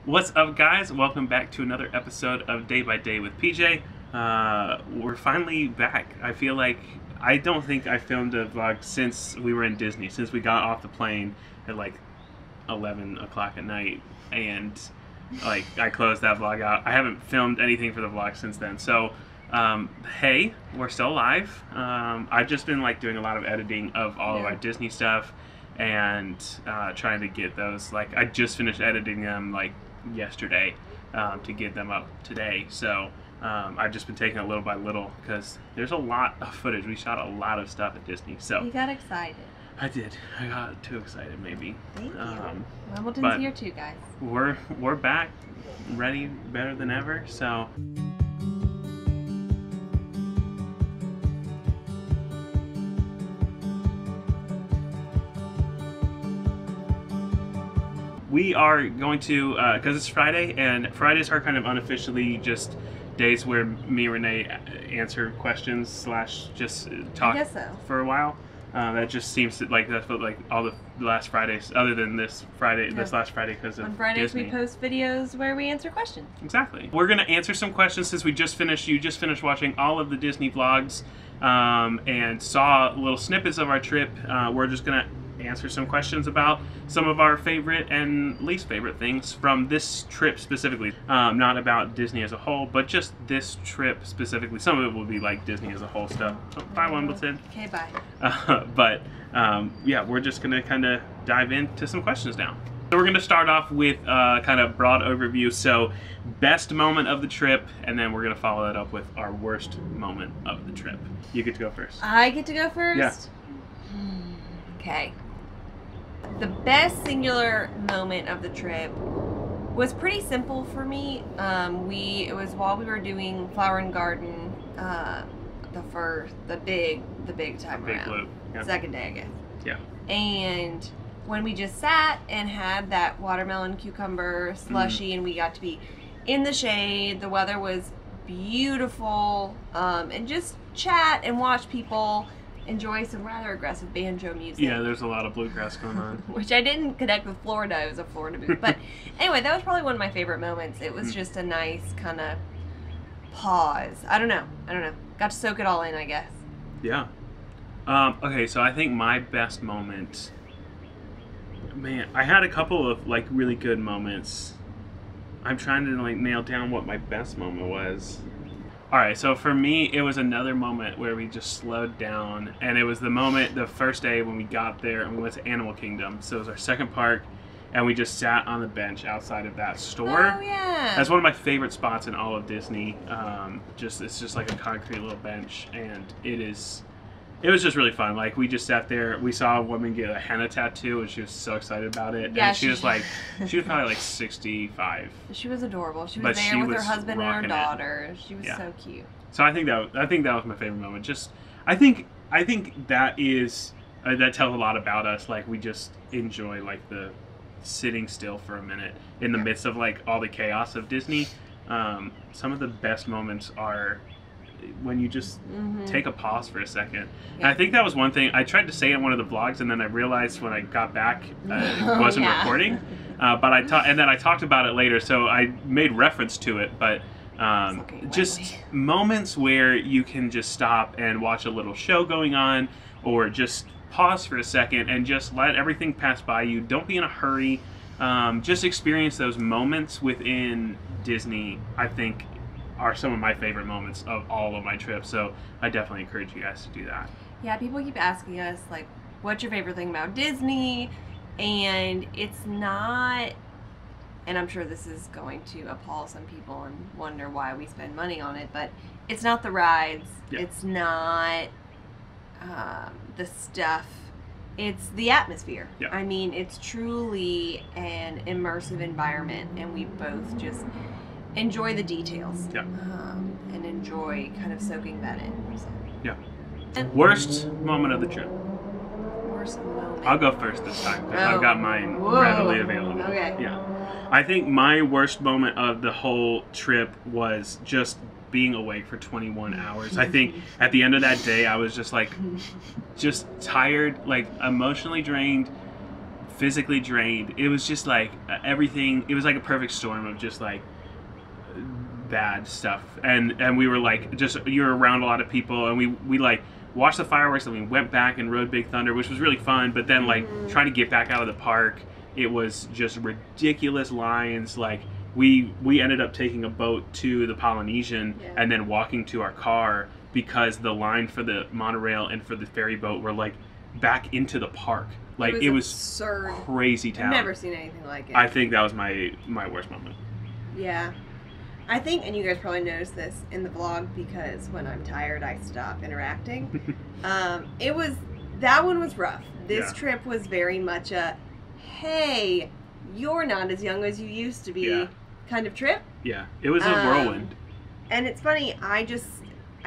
What's up, guys? Welcome back to another episode of Day by Day with PJ. We're finally back. I don't think I filmed a vlog since we were in Disney, since we got off the plane at like 11 o'clock at night, and like I closed that vlog out. I haven't filmed anything for the vlog since then. So hey, we're still alive. I've just been like doing a lot of editing of all of our Disney stuff and trying to get those, like, I just finished editing them like yesterday to get them up today. So I've just been taking it little by little because there's a lot of footage. We shot a lot of stuff at Disney. So you got excited. I did. I got too excited, maybe. Thank you. Wimbledon's here too, guys. We're back, ready, better than ever. So. We are going to, because it's Friday, and Fridays are kind of unofficially just days where me and Renee answer questions slash just talk for a while. That just seems to, like, that's what, like, all the last Fridays, other than this Friday, this last Friday, because of on Fridays Disney. We post videos where we answer questions. Exactly. We're going to answer some questions since you just finished watching all of the Disney vlogs and saw little snippets of our trip. We're just going to answer some questions about some of our favorite and least favorite things from this trip specifically. Not about Disney as a whole, but just this trip specifically. Some of it will be like Disney as a whole stuff. Oh, bye, Wimbledon. Okay, bye. But yeah, we're just gonna kind of dive into some questions now. So we're gonna start off with kind of broad overview. So best moment of the trip, and then we're gonna follow that up with our worst moment of the trip. You get to go first. I get to go first? Yeah. Okay. The best singular moment of the trip was pretty simple for me. It was while we were doing Flower and Garden, the big time Big around. loop. Yeah. Second day, I guess. Yeah. And when we just sat and had that watermelon cucumber slushy, and we got to be in the shade, the weather was beautiful, and just chat and watch people enjoy some rather aggressive banjo music. Yeah, there's a lot of bluegrass going on. Which I didn't connect with Florida. It was a Florida movie. But anyway, that was probably one of my favorite moments. It was just a nice kind of pause. I don't know. Got to soak it all in, I guess. Yeah. Okay, so I think my best moment, man, I had a couple of like really good moments. I'm trying to like nail down what my best moment was. Alright, so for me, it was another moment where we just slowed down, and it was the first day when we got there and we went to Animal Kingdom. So it was our second park, and we just sat on the bench outside of that store. Oh, yeah. That's one of my favorite spots in all of Disney. It's just like a concrete little bench, and it was just really fun. Like, we just sat there. We saw a woman get a henna tattoo, and she was so excited about it. Yeah, and she was probably like 65. She was adorable. She was there with her husband and her daughter. She was so cute. So I think that was my favorite moment. Just I think that is that tells a lot about us. Like, we just enjoy like the sitting still for a minute in the midst of like all the chaos of Disney. Some of the best moments are when you just take a pause for a second. And I think that was one thing I tried to say in one of the vlogs, and then I realized when I got back it wasn't recording. But and then I talked about it later, so I made reference to it. But just moments where you can just stop and watch a little show going on, or just pause for a second and just let everything pass by you. Don't be in a hurry. Just experience those moments within Disney, I think, are some of my favorite moments of all of my trips. So I definitely encourage you guys to do that. Yeah, people keep asking us, like, what's your favorite thing about Disney? And it's not, and I'm sure this is going to appall some people and wonder why we spend money on it, but it's not the rides. Yeah. It's not the stuff. It's the atmosphere. Yeah. I mean, it's truly an immersive environment, and we both just enjoy the details. Yeah. And enjoy kind of soaking that in. So. Yeah. Worst moment of the trip. Worst moment. I'll go first this time because I've got mine readily available. Okay. Yeah. I think my worst moment of the whole trip was just being awake for 21 hours. I think at the end of that day, I was just like, just tired, like emotionally drained, physically drained. It was just like everything. It was like a perfect storm of just like bad stuff. And we were like, just, you were around a lot of people, and we like watched the fireworks, and we went back and rode Big Thunder, which was really fun. But then like trying to get back out of the park, it was just ridiculous lines. Like we ended up taking a boat to the Polynesian and then walking to our car because the line for the monorail and for the ferry boat were like back into the park. Like it was absurd. Crazy town. I've never seen anything like it. I think that was my worst moment. Yeah. I think, and you guys probably noticed this in the vlog, because when I'm tired, I stop interacting. That one was rough. This trip was very much a, hey, you're not as young as you used to be kind of trip. Yeah, it was a whirlwind. And it's funny, I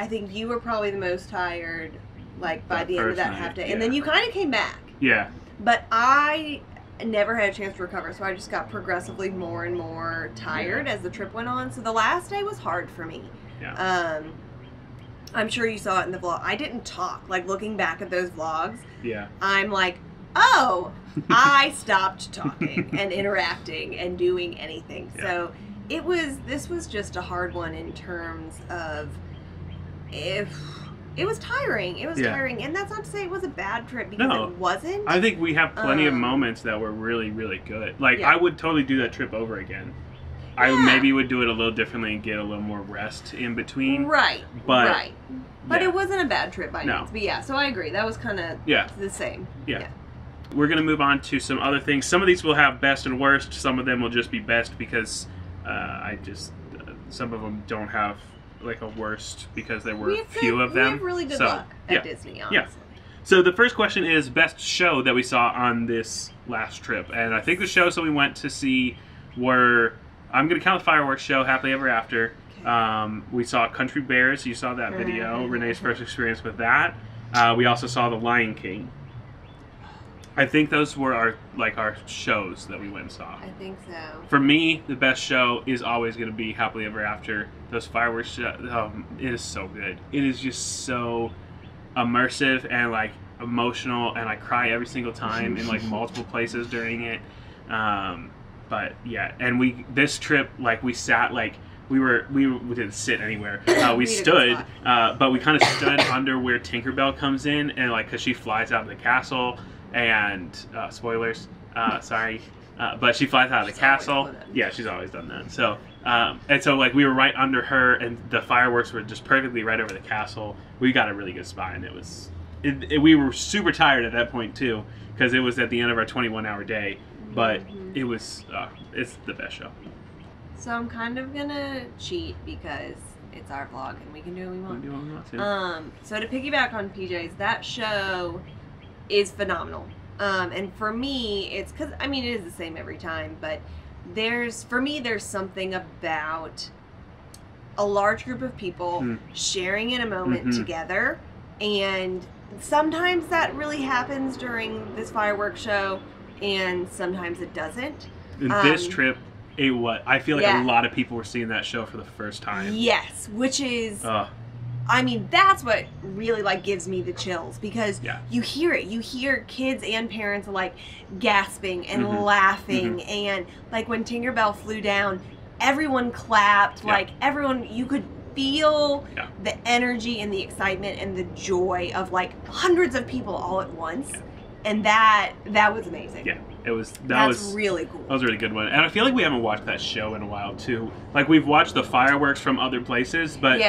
think you were probably the most tired, like, by the end of that half day. Yeah. And then you kind of came back. Yeah. But I never had a chance to recover, so I just got progressively more and more tired as the trip went on. So the last day was hard for me. Yeah. I'm sure you saw it in the vlog. I didn't talk. Like, looking back at those vlogs, I'm like, oh, I stopped talking and interacting and doing anything. So this was just a hard one in terms of it was tiring. It was tiring. And that's not to say it was a bad trip, because it wasn't. I think we have plenty of moments that were really, really good. Like, I would totally do that trip over again. I maybe would do it a little differently and get a little more rest in between. Right. But it wasn't a bad trip by any means. But so I agree. That was kind of the same. Yeah. We're going to move on to some other things. Some of these will have best and worst. Some of them will just be best because some of them don't have like a worst because there were few of them. We have really good luck at Disney, honestly. Yeah. So the first question is best show that we saw on this last trip. And I think the shows that we went to see were, I'm going to count the fireworks show, Happily Ever After. We saw Country Bears. You saw that video, Renee's first experience with that. We also saw The Lion King. I think those were our shows that we went and saw. I think so. For me, the best show is always going to be Happily Ever After. Those fireworks shows, it is so good. It is just so immersive and like emotional, and I cry every single time in like multiple places during it. But yeah, and this trip, like, we sat, like, we didn't sit anywhere. We stood, but we kind of stood under where Tinkerbell comes in, and like, cause she flies out of the castle, and spoilers, sorry, but she flies out of the castle. Yeah, she's always done that. So, and so like we were right under her, and the fireworks were just perfectly right over the castle. We got a really good spot, and we were super tired at that point too, because it was at the end of our 21-hour day. But it was, it's the best show. So I'm kind of gonna cheat because it's our vlog and we can do what we want. We can do what we want to. So to piggyback on PJ's, that show is phenomenal. And for me, it's because, I mean, it is the same every time, but for me, there's something about a large group of people sharing in a moment together. And sometimes that really happens during this fireworks show, and sometimes it doesn't. In this trip, I feel like a lot of people were seeing that show for the first time. Yes, which is, I mean, that's what really like gives me the chills, because you hear it. You hear kids and parents like gasping and laughing, and like when Tinkerbell flew down, everyone clapped. Like everyone, you could feel the energy and the excitement and the joy of like hundreds of people all at once. And that was amazing. Yeah, that was really cool. That was a really good one. And I feel like we haven't watched that show in a while too. Like, we've watched the fireworks from other places, but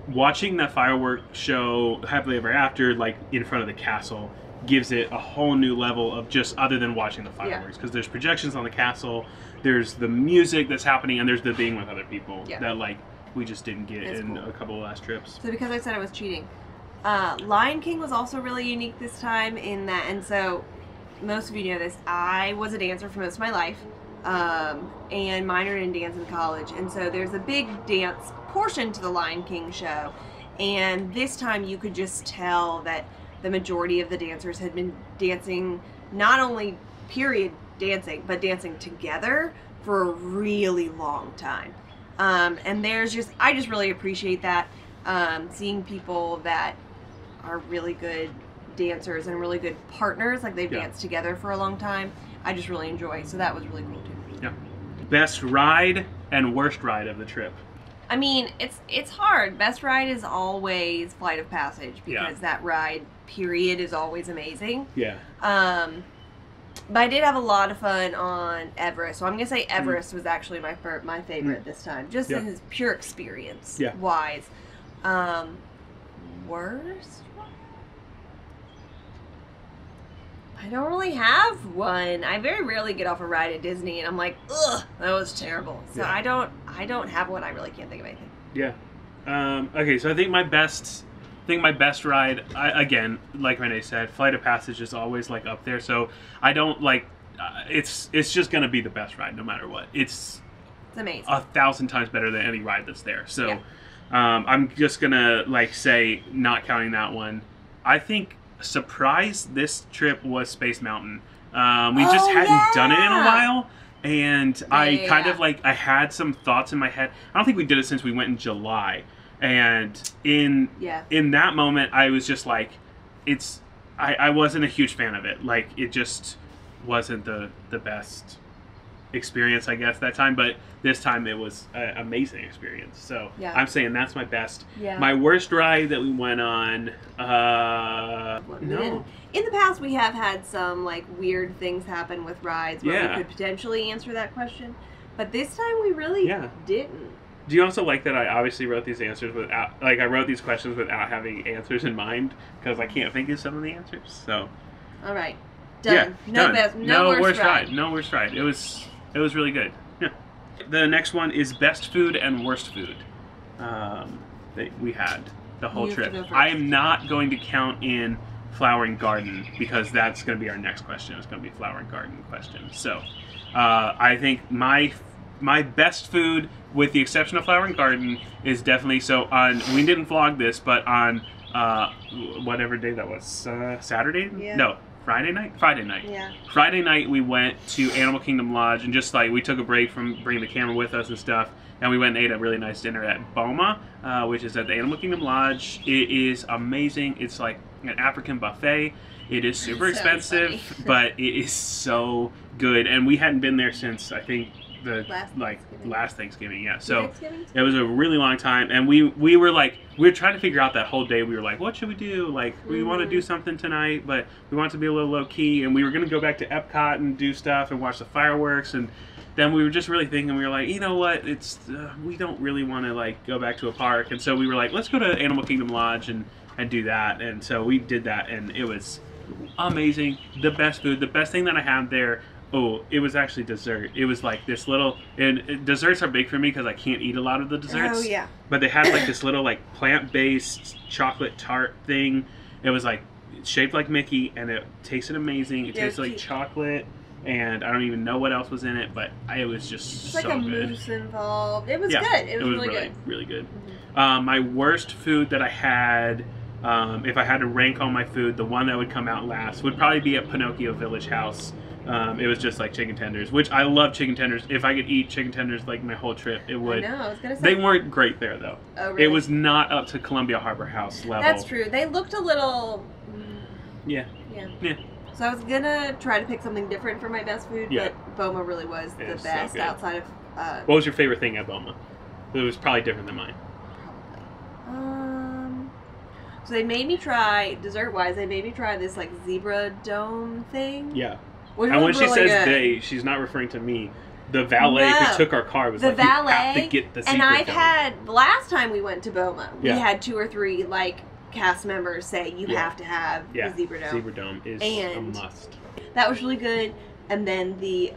watching that fireworks show Happily Ever After, like in front of the castle, gives it a whole new level of just other than watching the fireworks, because there's projections on the castle, there's the music that's happening, and there's the being with other people that like we just didn't get in a couple of last trips. So because I said I was cheating, Lion King was also really unique this time in that, and so most of you know this, I was a dancer for most of my life, and minored in dance in college, and so there's a big dance portion to the Lion King show, and this time you could just tell that the majority of the dancers had been dancing, not only period dancing, but dancing together for a really long time. And I just really appreciate that, seeing people that are really good dancers and really good partners, like they've danced together for a long time. I just really enjoy. So that was really cool too. Yeah. Best ride and worst ride of the trip. I mean, it's hard. Best ride is always Flight of Passage because that ride period is always amazing. Yeah. But I did have a lot of fun on Everest, so I'm gonna say Everest was actually my favorite this time, just in his pure experience wise. Worst? I don't really have one. I very rarely get off a ride at Disney and I'm like, ugh, that was terrible. So I don't have one. I really can't think of anything. Yeah. Okay, so I think my best ride, again, like Renee said, Flight of Passage is always like up there. So I don't like. It's just gonna be the best ride no matter what. It's amazing. 1,000 times better than any ride that's there. So I'm just gonna like say, not counting that one. I think surprise this trip was Space Mountain. We just hadn't done it in a while. And I kind of like, I had some thoughts in my head. I don't think we did it since we went in July. And in that moment, I was just like, I wasn't a huge fan of it. Like, it just wasn't the best experience, I guess, that time. But this time it was an amazing experience. So I'm saying that's my best. My worst ride that we went on, no. In the past, we have had some like weird things happen with rides where we could potentially answer that question. But this time we really didn't. Do you also like that I obviously wrote these answers without, like, I wrote these questions without having answers in mind because I can't think of some of the answers. So, all right, done. No worst ride. No worst ride. It was really good. Yeah. The next one is best food and worst food that we had the whole trip. I am not going to count in Flower and Garden because that's going to be our next question. It's going to be Flower and Garden question. So, I think my best food, with the exception of Flower and Garden, is definitely, so on, we didn't vlog this, but on whatever day that was, Saturday? Yeah. No, Friday night? Friday night. Yeah. Friday night we went to Animal Kingdom Lodge and just like, we took a break from bringing the camera with us and stuff, and we went and ate a really nice dinner at Boma, which is at the Animal Kingdom Lodge. It is amazing. It's like an African buffet. It is super expensive, but it is so good, and we hadn't been there since, I think, last Thanksgiving, so it was a really long time, and we were trying to figure out that whole day. We were like, what should we do? Like, we want to do something tonight, but we want it to be a little low key, and we were going to go back to Epcot and do stuff and watch the fireworks, and then we were just really thinking, we were like, you know what, it's we don't really want to like go back to a park, and so we were like, let's go to Animal Kingdom Lodge and do that, and so we did that, and it was amazing. The best food, the best thing that I had there. Oh, it was actually dessert. It was like this little, and desserts are big for me because I can't eat a lot of the desserts. Oh, yeah. But they had like this little like plant-based chocolate tart thing. It was like shaped like Mickey, and it tasted amazing. It tasted like chocolate, and I don't even know what else was in it, but it was just so good. There's like a mousse involved. It was good. It was really good. Really good. My worst food that I had, if I had to rank all my food, the one that would come out last would probably be at Pinocchio Village House. It was just like chicken tenders, which I love chicken tenders. If I could eat chicken tenders like my whole trip, it would. I know, I was gonna say. They weren't great there though. Oh, really? It was not up to Columbia Harbor House level. That's true. They looked a little. Yeah. So I was gonna try to pick something different for my best food, but Boma really was the best so outside of. What was your favorite thing at Boma? It was probably different than mine. So they made me try, dessert-wise, they made me try this like zebra dome thing. Yeah. Which and when she says good. they, she's not referring to me. The valet who took our car was like, valet, you have to get the zebra and I've dome. had, the last time we went to Boma, we had 2 or 3 like cast members say you have to have the zebra dome. Zebra dome is a must. That was really good. And then the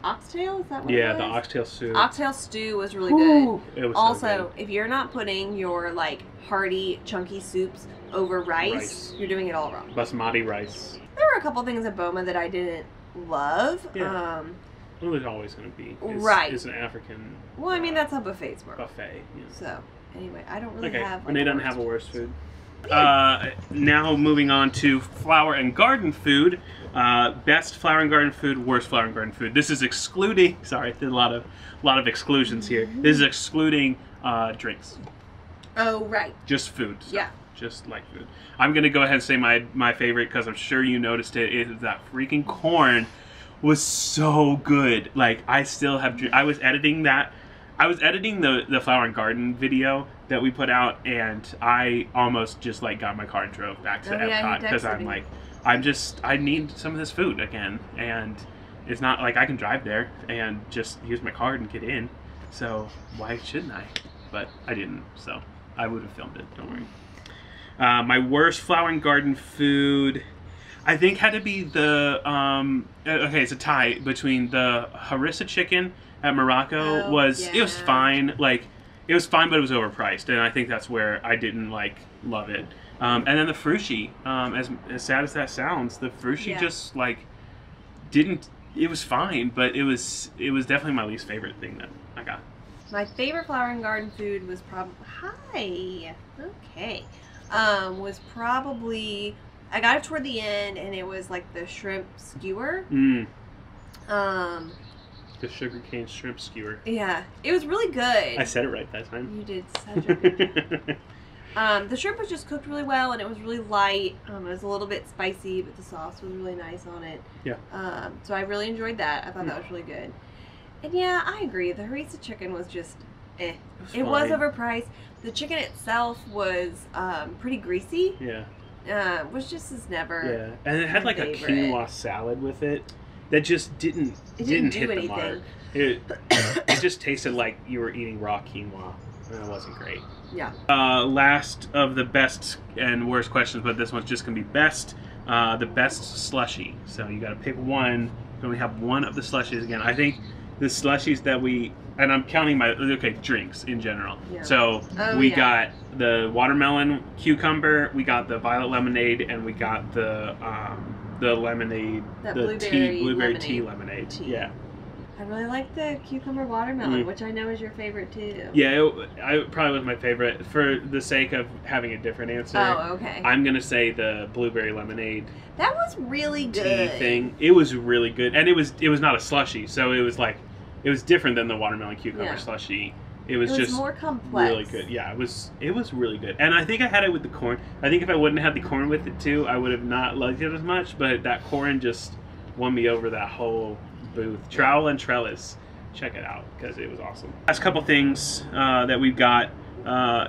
oxtail, is that what it was? Yeah, the oxtail stew. Oxtail stew was really good. It was also, so good. if you're not putting your like hearty, chunky soups over rice, you're doing it all wrong. Basmati rice. There were a couple things at Boma that I didn't love. Yeah. Well, there's always going to be. It's an African. Well, I mean, that's how buffets work. Buffet. Yeah. So, anyway, I don't really have. Like, and they don't have a worst food. Now moving on to flower and garden food. Best flower and garden food, worst flower and garden food. This is excluding. Sorry, there's a lot of exclusions here. This is excluding drinks. Oh, right. Just food. So. Yeah. Just like food. I'm gonna go ahead and say my favorite because I'm sure you noticed it. Is that freaking corn was so good. Like, I still have. I was editing that. I was editing the Flower and Garden video that we put out, and I almost just like got in my car and drove back to Epcot because I'm like, I need some of this food again, and it's not like I can drive there and just use my card and get in. So why shouldn't I? But I didn't, so I would have filmed it. Don't worry. My worst Flower and Garden food, I think, had to be the okay, it's a tie between the harissa chicken at Morocco. It was fine, like it was fine, but it was overpriced, and I think that's where I didn't like love it. And then the frushi, as sad as that sounds, the frushi just like didn't. It was fine, but it was definitely my least favorite thing that I got. My favorite Flower and Garden food was was probably, I got it toward the end, and it was like the shrimp skewer. The sugarcane shrimp skewer. Yeah, it was really good. I said it right that time. You did such a good job. The shrimp was just cooked really well, and it was really light. It was a little bit spicy, but the sauce was really nice on it. Yeah. So I really enjoyed that. I thought that was really good. And yeah, I agree. The harissa chicken was just eh. It was overpriced. The chicken itself was pretty greasy. Yeah. Which just is never. Yeah, and it had like a quinoa salad with it that just didn't hit the mark. It just tasted like you were eating raw quinoa, and it wasn't great. Yeah. Last of the best and worst questions, but this one's just gonna be best. The best slushy. So you got to pick one. So we have one of the slushies again. I think the slushies that we, and I'm counting my drinks in general. Yeah. So we got the watermelon cucumber, we got the violet lemonade, and we got the lemonade, blueberry tea lemonade. Yeah. I really like the cucumber watermelon, which I know is your favorite too. Yeah, it probably was my favorite. For the sake of having a different answer, I'm gonna say the blueberry lemonade. That was really good. Tea thing. It was really good, and it was not a slushy, so it was like it was different than the watermelon cucumber slushy. It was just more complex. Really good. Yeah, it was really good, and I think I had it with the corn. I think if I wouldn't have had the corn with it too, I would have not liked it as much. But that corn just won me over that whole booth. Trowel and Trellis, check it out because it was awesome. Last couple things that we've got,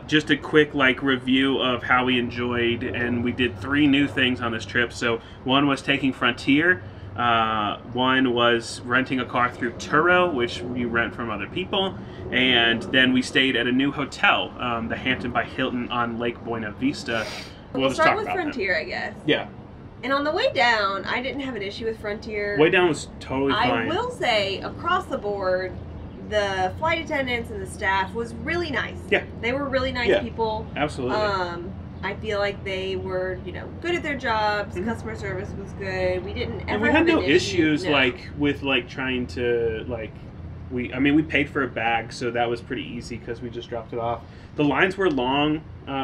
just a quick review of how we enjoyed, and we did 3 new things on this trip. So one was taking Frontier, one was renting a car through Turo, which you rent from other people, and then we stayed at a new hotel, the Hampton by Hilton on Lake Buena Vista. We'll start with Frontier, I guess. Yeah. And on the way down, I didn't have an issue with Frontier. Way down was totally fine. I will say, across the board, the flight attendants and the staff was really nice. Yeah. They were really nice people. Absolutely. I feel like they were, good at their jobs. Mm-hmm. Customer service was good. We didn't ever and we had no issues with trying to we paid for a bag, so that was pretty easy because we just dropped it off. The lines were long.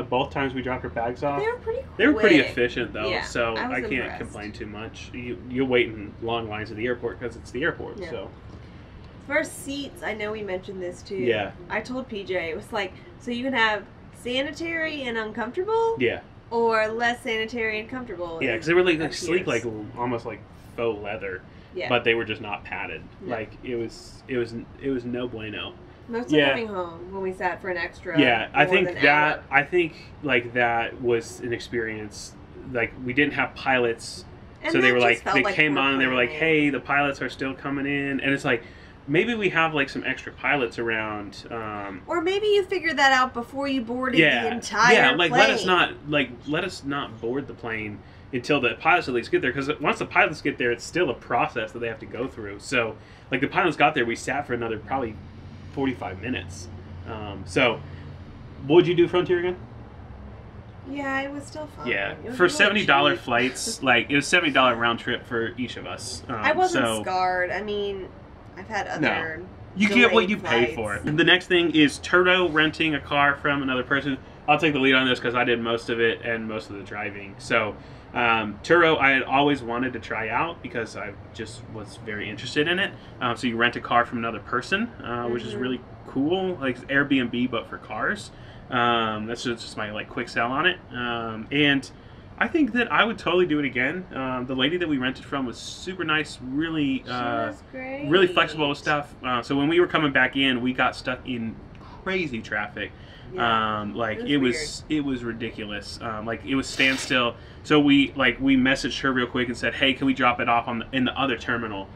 Both times we dropped our bags off. They were pretty quick. They were pretty efficient though, so I can't complain too much. You'll wait in long lines at the airport because it's the airport. Yeah. So for our seats, I know we mentioned this too. Yeah. I told PJ it was so you can have sanitary and uncomfortable. Yeah. Or less sanitary and comfortable. Yeah, because they were sleek, almost like faux leather. Yeah. But they were just not padded. No. It was no bueno. Most of coming home when we sat for an extra. Yeah, I think that was an experience. We didn't have pilots, and so they were they came on and they were like, "Hey, the pilots are still coming in," and it's maybe we have some extra pilots around. Or maybe you figured that out before you boarded the entire plane. Let us not board the plane until the pilots at least get there, because once the pilots get there, it's still a process that they have to go through. So the pilots got there, we sat for another probably 45 minutes. So what would you do Frontier again? Yeah, it was still fun. Yeah, for $70 flights, it was $70 round trip for each of us. I wasn't scarred. I mean, I've had other. No. You get what you pay for. The next thing is Turo renting a car from another person. I'll take the lead on this because I did most of it and most of the driving. So Turo, I had always wanted to try out because I just was very interested in it. So you rent a car from another person, which is really cool, like Airbnb but for cars. That's just my quick sell on it. And I think that I would totally do it again. The lady that we rented from was super nice, really, She was great. really flexible with stuff. So when we were coming back in, we got stuck in crazy traffic. Yeah. Like It it was ridiculous. Like it was standstill. So we messaged her real quick and said, "Hey, can we drop it off in the other terminal?"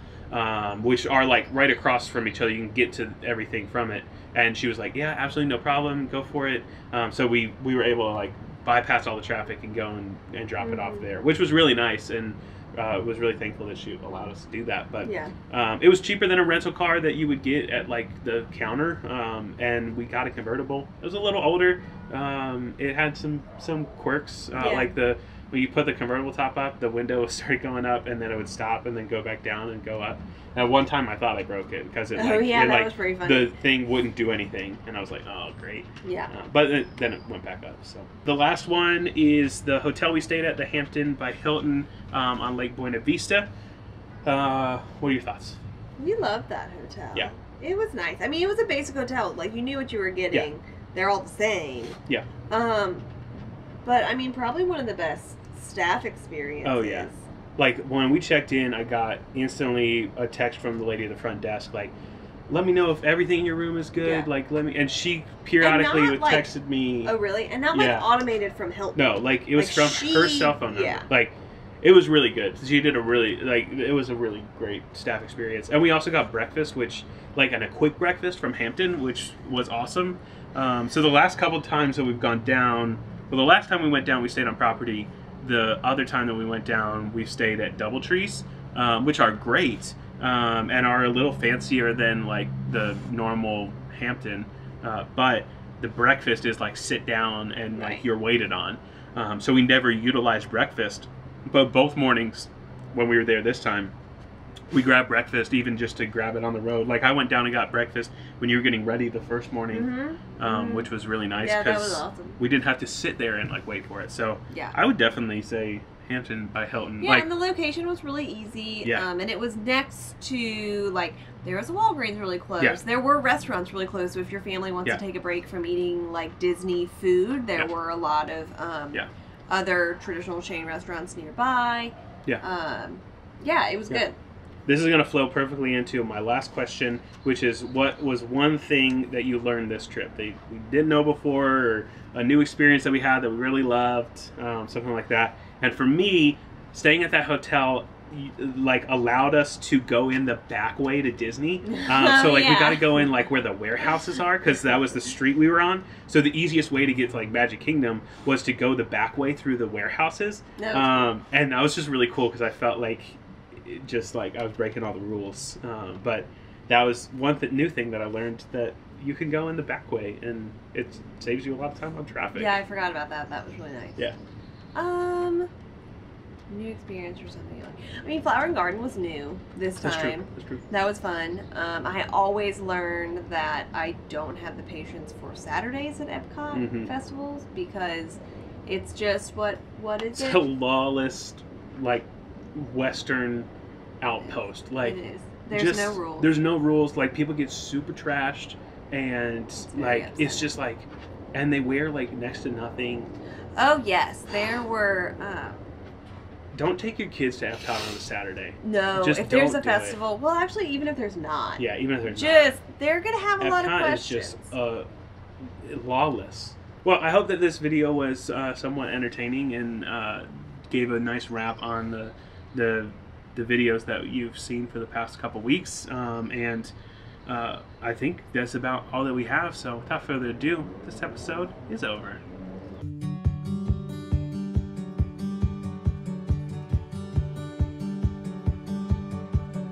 Which are like right across from each other. You can get to everything from it. And she was like, "Yeah, absolutely no problem. Go for it." So we were able to like bypass all the traffic and go and drop it off there, which was really nice, and was really thankful that she allowed us to do that. But it was cheaper than a rental car that you would get at like the counter, and we got a convertible. It was a little older. It had some quirks, like when you put the convertible top up, the window started going up, and then it would stop and then go back down and go up. And one time I thought I broke it because it was pretty funny. The thing wouldn't do anything, and I was like, oh great. Yeah. But then it went back up. So the last one is the hotel we stayed at, the Hampton by Hilton on Lake Buena Vista. What are your thoughts? We loved that hotel. Yeah. It was nice. I mean, it was a basic hotel. Like, you knew what you were getting. Yeah. They're all the same. Yeah. But I mean, probably one of the best staff experiences. Oh yeah. Like when we checked in, I got instantly a text from the lady at the front desk, like, "Let me know if everything in your room is good." Yeah. Like, and she periodically texted me. Oh really? And not like automated from Hilton. No, like it was from her cell phone number. Yeah. Like, it was really good. She did a really it was a really great staff experience, and we also got breakfast, which and a quick breakfast from Hampton, which was awesome. So the last couple times that we've gone down, well, the last time we went down, we stayed on property. The other time that we went down, we stayed at DoubleTrees, which are great and are a little fancier than like the normal Hampton, but the breakfast is like sit down and like you're waited on. So we never utilized breakfast, but both mornings when we were there this time, we grabbed breakfast even just to grab it on the road. Like I went down and got breakfast when you were getting ready the first morning, which was really nice because that was awesome. We didn't have to sit there and like wait for it. So yeah. I would definitely say Hampton by Hilton. Yeah, and the location was really easy. Yeah. And it was next to there was a Walgreens really close. Yeah. There were restaurants really close. So if your family wants to take a break from eating like Disney food, there were a lot of other traditional chain restaurants nearby. Yeah. Yeah, it was good. This is going to flow perfectly into my last question, which is, what was one thing that you learned this trip that we didn't know before, or a new experience that we had that we really loved, something like that. And for me, staying at that hotel allowed us to go in the back way to Disney. So we got to go in where the warehouses are, because that was the street we were on. So the easiest way to get to Magic Kingdom was to go the back way through the warehouses. And that was just really cool because I felt like I was breaking all the rules. But that was one new thing that I learned, that you can go in the back way and it saves you a lot of time on traffic. Yeah, I forgot about that. That was really nice. Yeah. New experience or something. I mean, Flower and Garden was new this time. That's true. That was fun. I always learned that I don't have the patience for Saturdays at Epcot festivals, because it's just what is it? It's a lawless, Western outpost. It is. There's no rules. There's no rules. People get super trashed, and it's just and they wear next to nothing. Oh yes, there were. Don't take your kids to Epcot on a Saturday. No, if there's a festival, well, actually, even if there's not. Yeah, even if there's not. They're gonna have a lot of questions. Epcot is just lawless. Well, I hope that this video was somewhat entertaining and gave a nice wrap on the videos that you've seen for the past couple weeks, and I think that's about all that we have. So without further ado, this episode is over.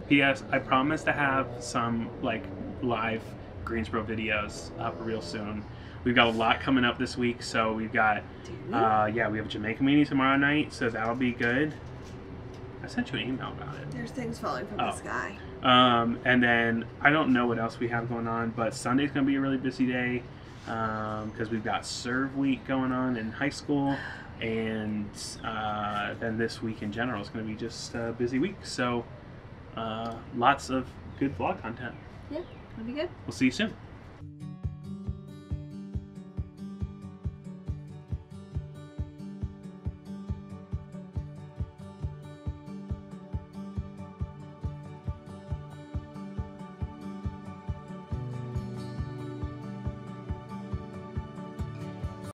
P.S. I promise to have some live Greensboro videos up real soon. We've got a lot coming up this week, so we've got we have a Jamaican meeting tomorrow night, so that'll be good. I sent you an email about it. There's things falling from the sky. And then I don't know what else we have going on, but Sunday's gonna be a really busy day because we've got Serve Week going on in high school, and then this week in general is gonna be just a busy week. So lots of good vlog content. Yeah, it'll be good. We'll see you soon.